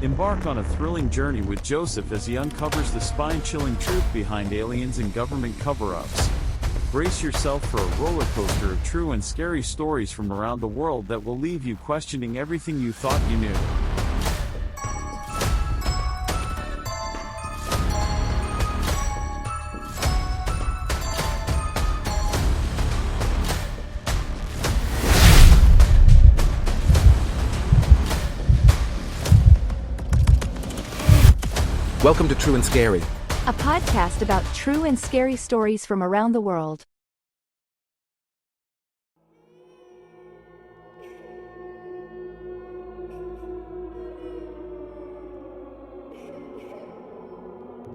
Embark on a thrilling journey with Joseph as he uncovers the spine-chilling truth behind aliens and government cover-ups. Brace yourself for a roller coaster of true and scary stories from around the world that will leave you questioning everything you thought you knew. Welcome to True and Scary, a podcast about true and scary stories from around the world.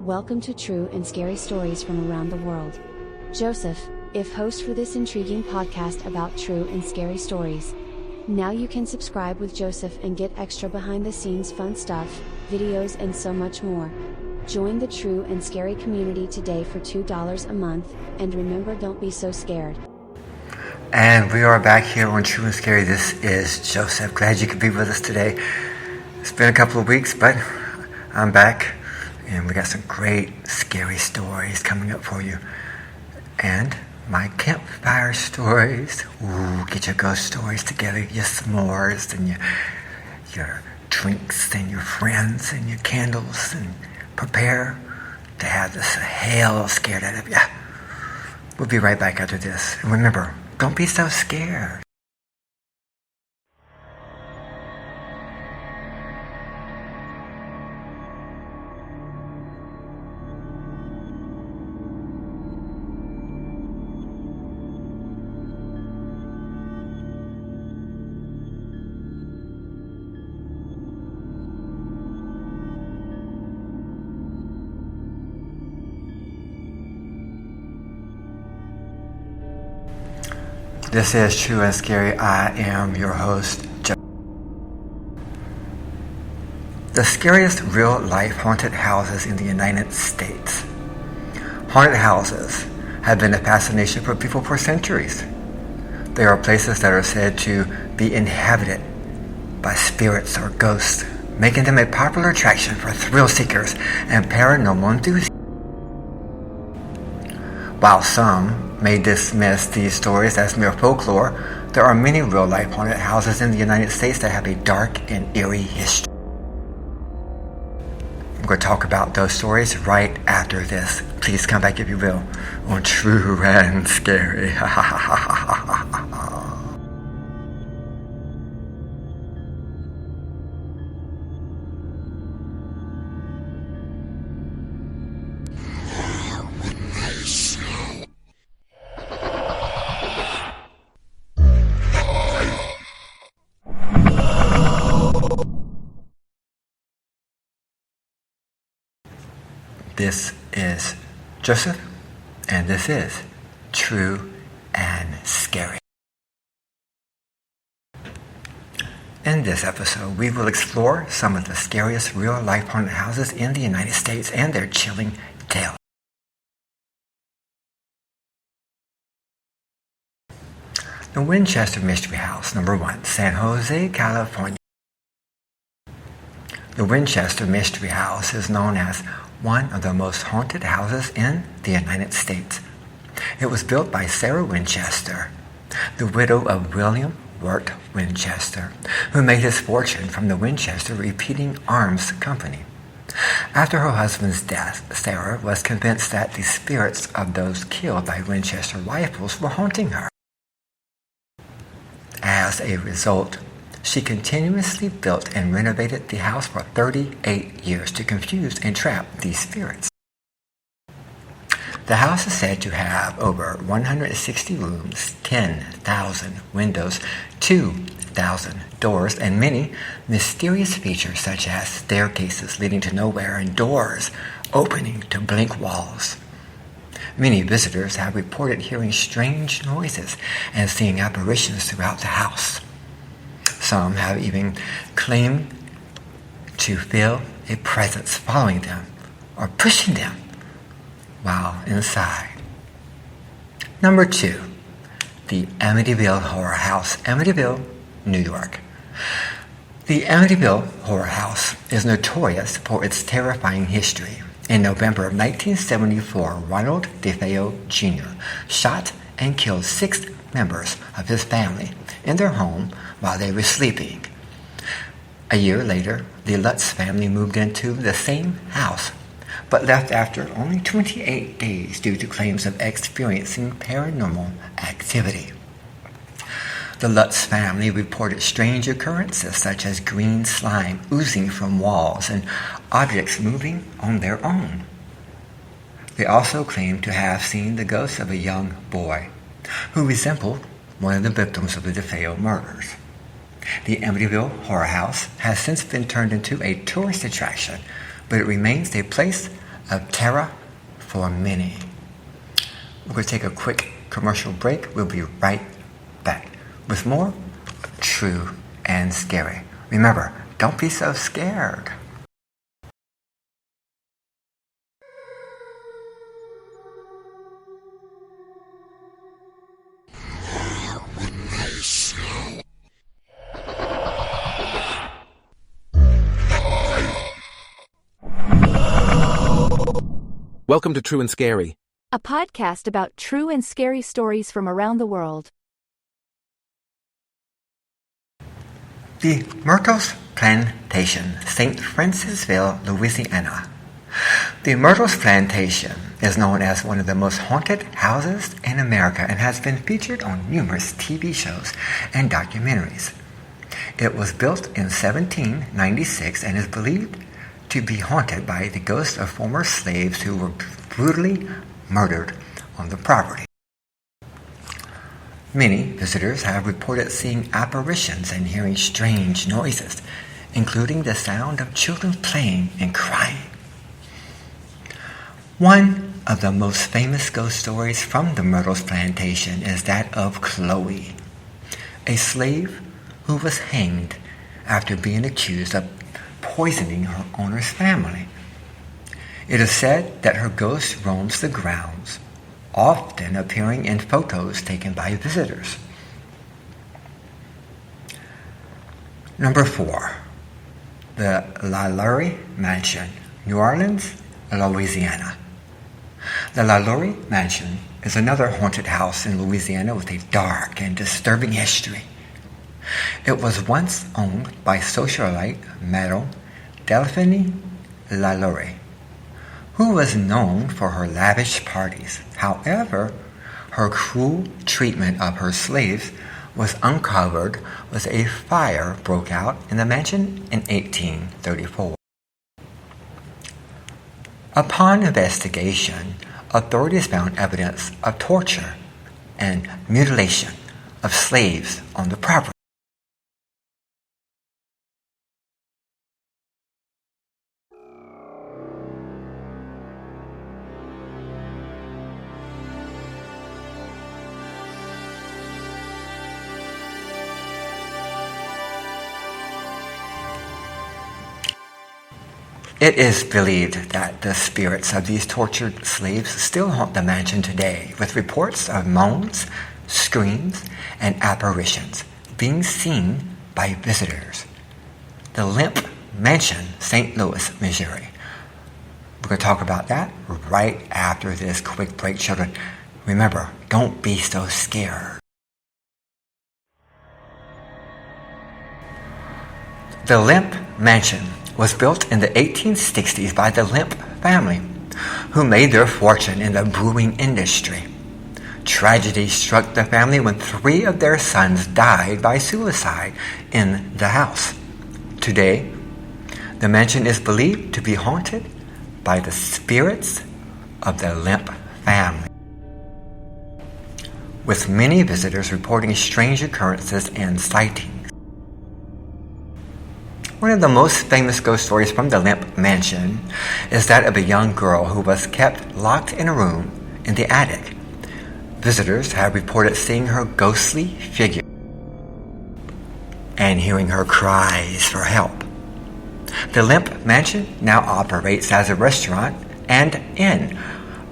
Welcome to True and Scary Stories from Around the World. Joseph, if host for this intriguing podcast about true and scary stories. Now you can subscribe with Joseph and get extra behind-the-scenes fun stuff, videos and so much more. Join the True and Scary community today for $2 a month, and remember, don't be so scared. And we are back here on True and Scary. This is Joseph. Glad you could be with us today. It's been a couple of weeks, but I'm back, and we got some great scary stories coming up for you. And my campfire stories. Ooh, get your ghost stories together, your s'mores and your drinks and your friends and your candles, and prepare to have this hell scared out of you. We'll be right back after this. And remember, don't be so scared. This is True and Scary. I am your host, Joe. The scariest real-life haunted houses in the United States. Haunted houses have been a fascination for people for centuries. They are places that are said to be inhabited by spirits or ghosts, making them a popular attraction for thrill seekers and paranormal enthusiasts. While some may dismiss these stories as mere folklore, there are many real-life haunted houses in the United States that have a dark and eerie history. I'm going to talk about those stories right after this. Please come back if you will on True and Scary. This is Joseph, and this is True and Scary. In this episode, we will explore some of the scariest real-life haunted houses in the United States and their chilling tales. The Winchester Mystery House, number 1, San Jose, California. The Winchester Mystery House is known as one of the most haunted houses in the United States. It was built by Sarah Winchester, the widow of William Wirt Winchester, who made his fortune from the Winchester Repeating Arms Company. After her husband's death, Sarah was convinced that the spirits of those killed by Winchester rifles were haunting her. As a result, she continuously built and renovated the house for 38 years to confuse and trap these spirits. The house is said to have over 160 rooms, 10,000 windows, 2,000 doors, and many mysterious features such as staircases leading to nowhere and doors opening to blank walls. Many visitors have reported hearing strange noises and seeing apparitions throughout the house. Some have even claimed to feel a presence following them or pushing them while inside. Number 2, the Amityville Horror House, Amityville, New York. The Amityville Horror House is notorious for its terrifying history. In November of 1974, Ronald DeFeo Jr. shot and killed 6 members of his family in their home while they were sleeping. A year later, the Lutz family moved into the same house, but left after only 28 days due to claims of experiencing paranormal activity. The Lutz family reported strange occurrences such as green slime oozing from walls and objects moving on their own. They also claimed to have seen the ghost of a young boy who resembled one of the victims of the DeFeo murders. The Amityville Horror House has since been turned into a tourist attraction, but it remains a place of terror for many. We're going to take a quick commercial break. We'll be right back with more True and Scary. Remember, don't be so scared. Welcome to True and Scary, a podcast about true and scary stories from around the world. The Myrtles Plantation, St. Francisville, Louisiana. The Myrtles Plantation is known as one of the most haunted houses in America and has been featured on numerous TV shows and documentaries. It was built in 1796 and is believed to be haunted by the ghosts of former slaves who were brutally murdered on the property. Many visitors have reported seeing apparitions and hearing strange noises, including the sound of children playing and crying. One of the most famous ghost stories from the Myrtles Plantation is that of Chloe, a slave who was hanged after being accused of poisoning her owner's family. It is said that her ghost roams the grounds, often appearing in photos taken by visitors. Number 4. The LaLaurie Mansion, New Orleans, Louisiana. The LaLaurie Mansion is another haunted house in Louisiana with a dark and disturbing history. It was once owned by socialite Madame Delphine LaLaurie, who was known for her lavish parties. However, her cruel treatment of her slaves was uncovered when a fire broke out in the mansion in 1834. Upon investigation, authorities found evidence of torture and mutilation of slaves on the property. It is believed that the spirits of these tortured slaves still haunt the mansion today, with reports of moans, screams, and apparitions being seen by visitors. The Limp Mansion, St. Louis, Missouri. We're going to talk about that right after this quick break, children. Remember, don't be so scared. The Limp Mansion was built in the 1860s by the Limp family, who made their fortune in the brewing industry. Tragedy struck the family when 3 of their sons died by suicide in the house. Today, the mansion is believed to be haunted by the spirits of the Limp family, with many visitors reporting strange occurrences and sightings. One of the most famous ghost stories from the Limp Mansion is that of a young girl who was kept locked in a room in the attic. Visitors have reported seeing her ghostly figure and hearing her cries for help. The Limp Mansion now operates as a restaurant and inn,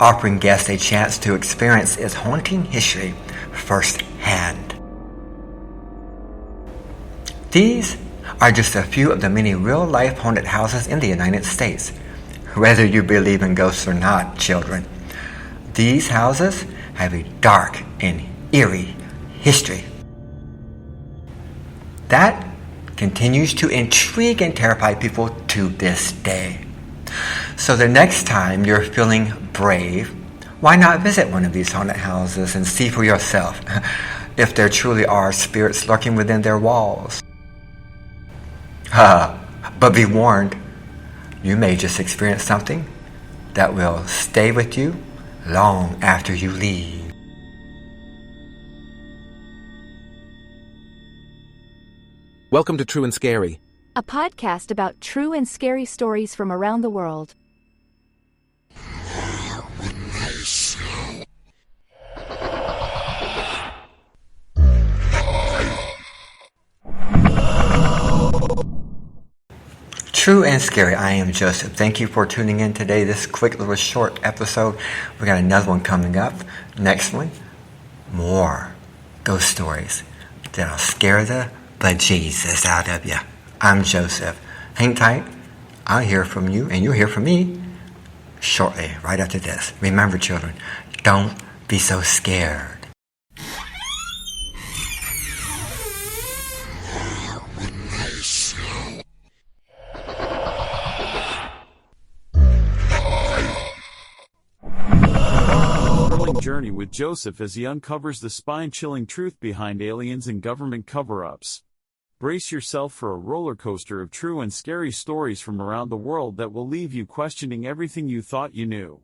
offering guests a chance to experience its haunting history firsthand. These are just a few of the many real-life haunted houses in the United States. Whether you believe in ghosts or not, children, these houses have a dark and eerie history that continues to intrigue and terrify people to this day. So the next time you're feeling brave, why not visit one of these haunted houses and see for yourself if there truly are spirits lurking within their walls? But be warned, you may just experience something that will stay with you long after you leave. Welcome to True and Scary. A podcast about true and scary stories from around the world. True and Scary, I am Joseph. Thank you for tuning in today. This quick little short episode. We got another one coming up. Next one, more ghost stories that'll scare the bejesus out of you. I'm Joseph. Hang tight. I'll hear from you and you'll hear from me shortly, right after this. Remember, children, don't be so scared. Journey with Joseph as he uncovers the spine-chilling truth behind aliens and government cover-ups. Brace yourself for a roller coaster of true and scary stories from around the world that will leave you questioning everything you thought you knew.